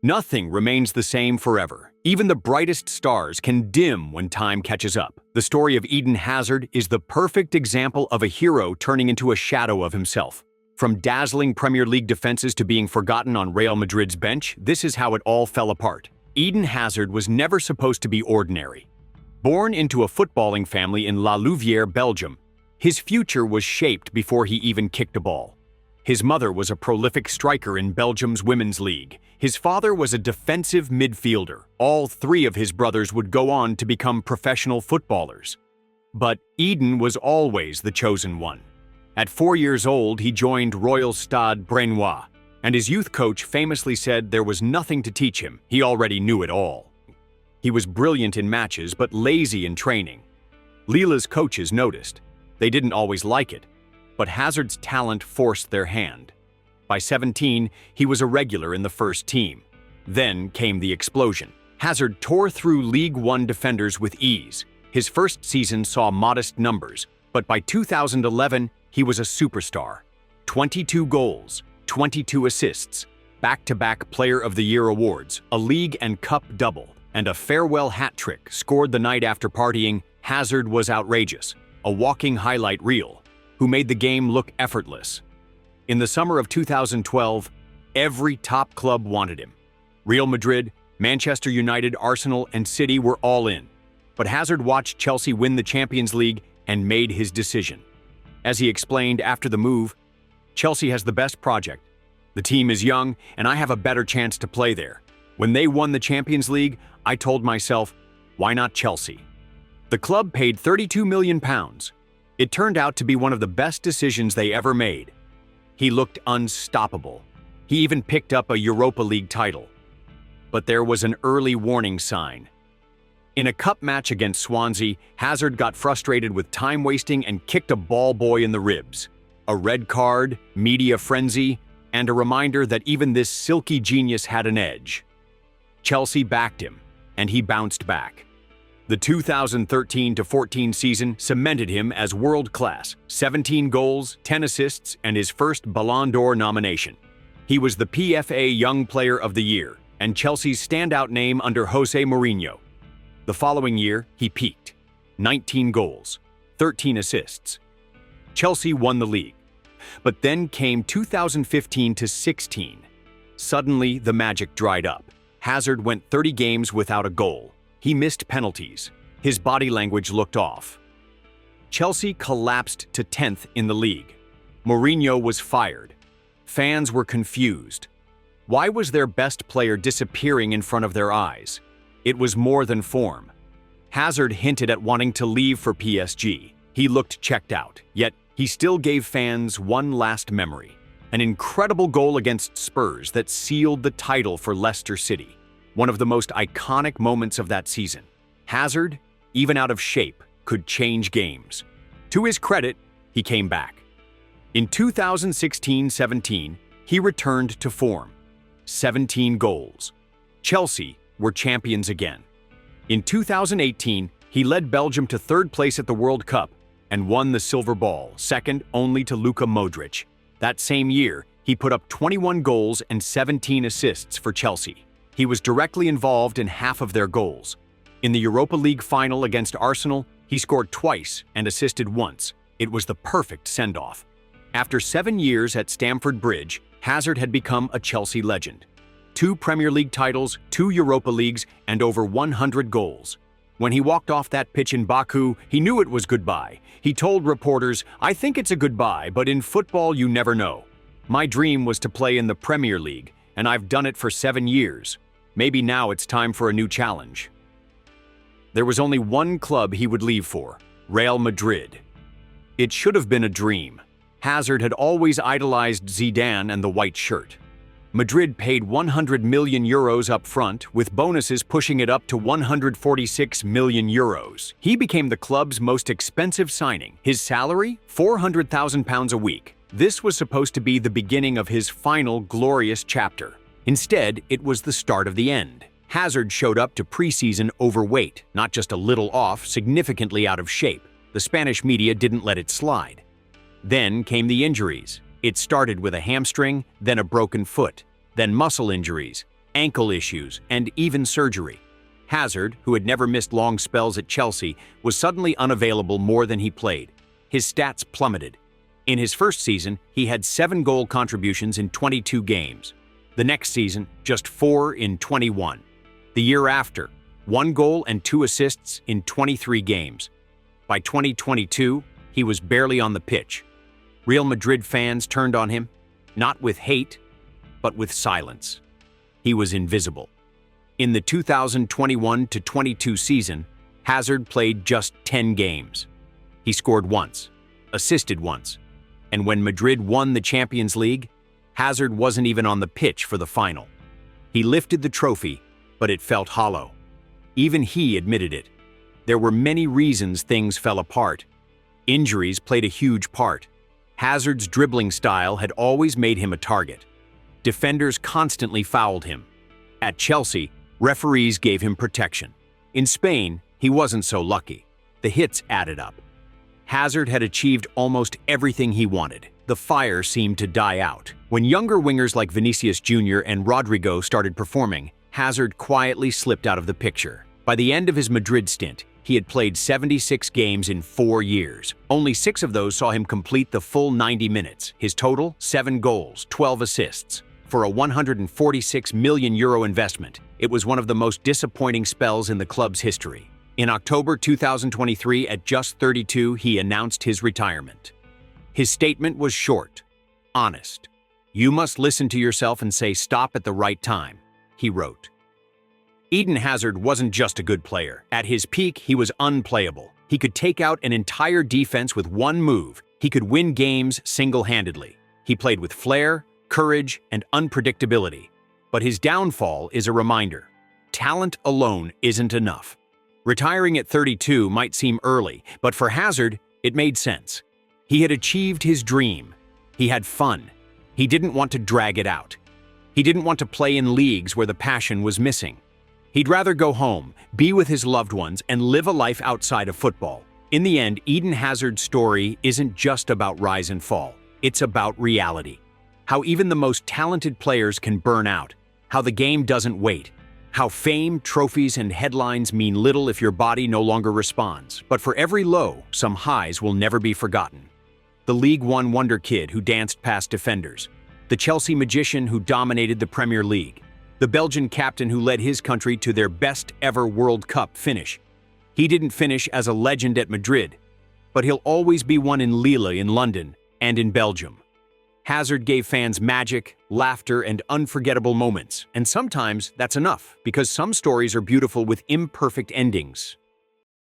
Nothing remains the same forever. Even the brightest stars can dim when time catches up. The story of Eden Hazard is the perfect example of a hero turning into a shadow of himself. From dazzling Premier League defenses to being forgotten on Real Madrid's bench, this is how it all fell apart. Eden Hazard was never supposed to be ordinary. Born into a footballing family in La Louvière, Belgium, his future was shaped before he even kicked a ball. His mother was a prolific striker in Belgium's Women's League. His father was a defensive midfielder. All three of his brothers would go on to become professional footballers. But Eden was always the chosen one. At 4 years old, he joined Royal Stade Brenois, and his youth coach famously said there was nothing to teach him. He already knew it all. He was brilliant in matches, but lazy in training. Lila's coaches noticed. They didn't always like it, but Hazard's talent forced their hand. By 17, he was a regular in the first team. Then came the explosion. Hazard tore through League One defenders with ease. His first season saw modest numbers, but by 2011, he was a superstar. 22 goals, 22 assists, back-to-back Player of the Year awards, a league and cup double, and a farewell hat trick scored the night after partying. Hazard was outrageous, a walking highlight reel, who made the game look effortless. In the summer of 2012, every top club wanted him. Real Madrid, Manchester United, Arsenal, and City were all in. But Hazard watched Chelsea win the Champions League and made his decision. As he explained after the move, "Chelsea has the best project. The team is young, and I have a better chance to play there. When they won the Champions League, I told myself, why not Chelsea?" The club paid £32 million. It turned out to be one of the best decisions they ever made. He looked unstoppable. He even picked up a Europa League title. But there was an early warning sign. In a cup match against Swansea, Hazard got frustrated with time wasting and kicked a ball boy in the ribs. A red card, media frenzy, and a reminder that even this silky genius had an edge. Chelsea backed him, and he bounced back. The 2013-14 season cemented him as world-class, 17 goals, 10 assists, and his first Ballon d'Or nomination. He was the PFA Young Player of the Year, and Chelsea's standout name under Jose Mourinho. The following year, he peaked. 19 goals, 13 assists. Chelsea won the league. But then came 2015-16. Suddenly, the magic dried up. Hazard went 30 games without a goal. He missed penalties. His body language looked off. Chelsea collapsed to 10th in the league. Mourinho was fired. Fans were confused. Why was their best player disappearing in front of their eyes? It was more than form. Hazard hinted at wanting to leave for PSG. He looked checked out, yet he still gave fans one last memory. An incredible goal against Spurs that sealed the title for Leicester City. One of the most iconic moments of that season. Hazard, even out of shape, could change games. To his credit, he came back. In 2016-17, he returned to form. 17 goals. Chelsea were champions again. In 2018, he led Belgium to third place at the World Cup and won the silver ball, second only to Luka Modric. That same year, he put up 21 goals and 17 assists for Chelsea. He was directly involved in half of their goals. In the Europa League final against Arsenal, he scored twice and assisted once. It was the perfect send-off. After 7 years at Stamford Bridge, Hazard had become a Chelsea legend. 2 Premier League titles, 2 Europa Leagues, and over 100 goals. When he walked off that pitch in Baku, he knew it was goodbye. He told reporters, "I think it's a goodbye, but in football you never know. My dream was to play in the Premier League, and I've done it for 7 years. Maybe now it's time for a new challenge." There was only one club he would leave for, Real Madrid. It should have been a dream. Hazard had always idolized Zidane and the white shirt. Madrid paid €100 million up front, with bonuses pushing it up to €146 million. He became the club's most expensive signing. His salary? £400,000 a week. This was supposed to be the beginning of his final glorious chapter. Instead, it was the start of the end. Hazard showed up to preseason overweight, not just a little off, significantly out of shape. The Spanish media didn't let it slide. Then came the injuries. It started with a hamstring, then a broken foot, then muscle injuries, ankle issues, and even surgery. Hazard, who had never missed long spells at Chelsea, was suddenly unavailable more than he played. His stats plummeted. In his first season, he had 7 goal contributions in 22 games. The next season, just 4 in 21. The year after, 1 goal and 2 assists in 23 games. By 2022, he was barely on the pitch. Real Madrid fans turned on him, not with hate, but with silence. He was invisible. In the 2021-22 season, Hazard played just 10 games. He scored once, assisted once, and when Madrid won the Champions League, Hazard wasn't even on the pitch for the final. He lifted the trophy, but it felt hollow. Even he admitted it. There were many reasons things fell apart. Injuries played a huge part. Hazard's dribbling style had always made him a target. Defenders constantly fouled him. At Chelsea, referees gave him protection. In Spain, he wasn't so lucky. The hits added up. Hazard had achieved almost everything he wanted. The fire seemed to die out. When younger wingers like Vinicius Jr. and Rodrygo started performing, Hazard quietly slipped out of the picture. By the end of his Madrid stint, he had played 76 games in 4 years. Only 6 of those saw him complete the full 90 minutes. His total, 7 goals, 12 assists. For a €146 million investment, it was one of the most disappointing spells in the club's history. In October 2023, at just 32, he announced his retirement. His statement was short, honest. "You must listen to yourself and say stop at the right time," he wrote. Eden Hazard wasn't just a good player. At his peak, he was unplayable. He could take out an entire defense with one move. He could win games single-handedly. He played with flair, courage, and unpredictability. But his downfall is a reminder. Talent alone isn't enough. Retiring at 32 might seem early, but for Hazard, it made sense. He had achieved his dream. He had fun. He didn't want to drag it out. He didn't want to play in leagues where the passion was missing. He'd rather go home, be with his loved ones, and live a life outside of football. In the end, Eden Hazard's story isn't just about rise and fall. It's about reality. How even the most talented players can burn out. How the game doesn't wait. How fame, trophies, and headlines mean little if your body no longer responds. But for every low, some highs will never be forgotten. The League One wonder kid who danced past defenders. The Chelsea magician who dominated the Premier League. The Belgian captain who led his country to their best-ever World Cup finish. He didn't finish as a legend at Madrid, but he'll always be one in Lille in London and in Belgium. Hazard gave fans magic, laughter, and unforgettable moments, and sometimes that's enough, because some stories are beautiful with imperfect endings.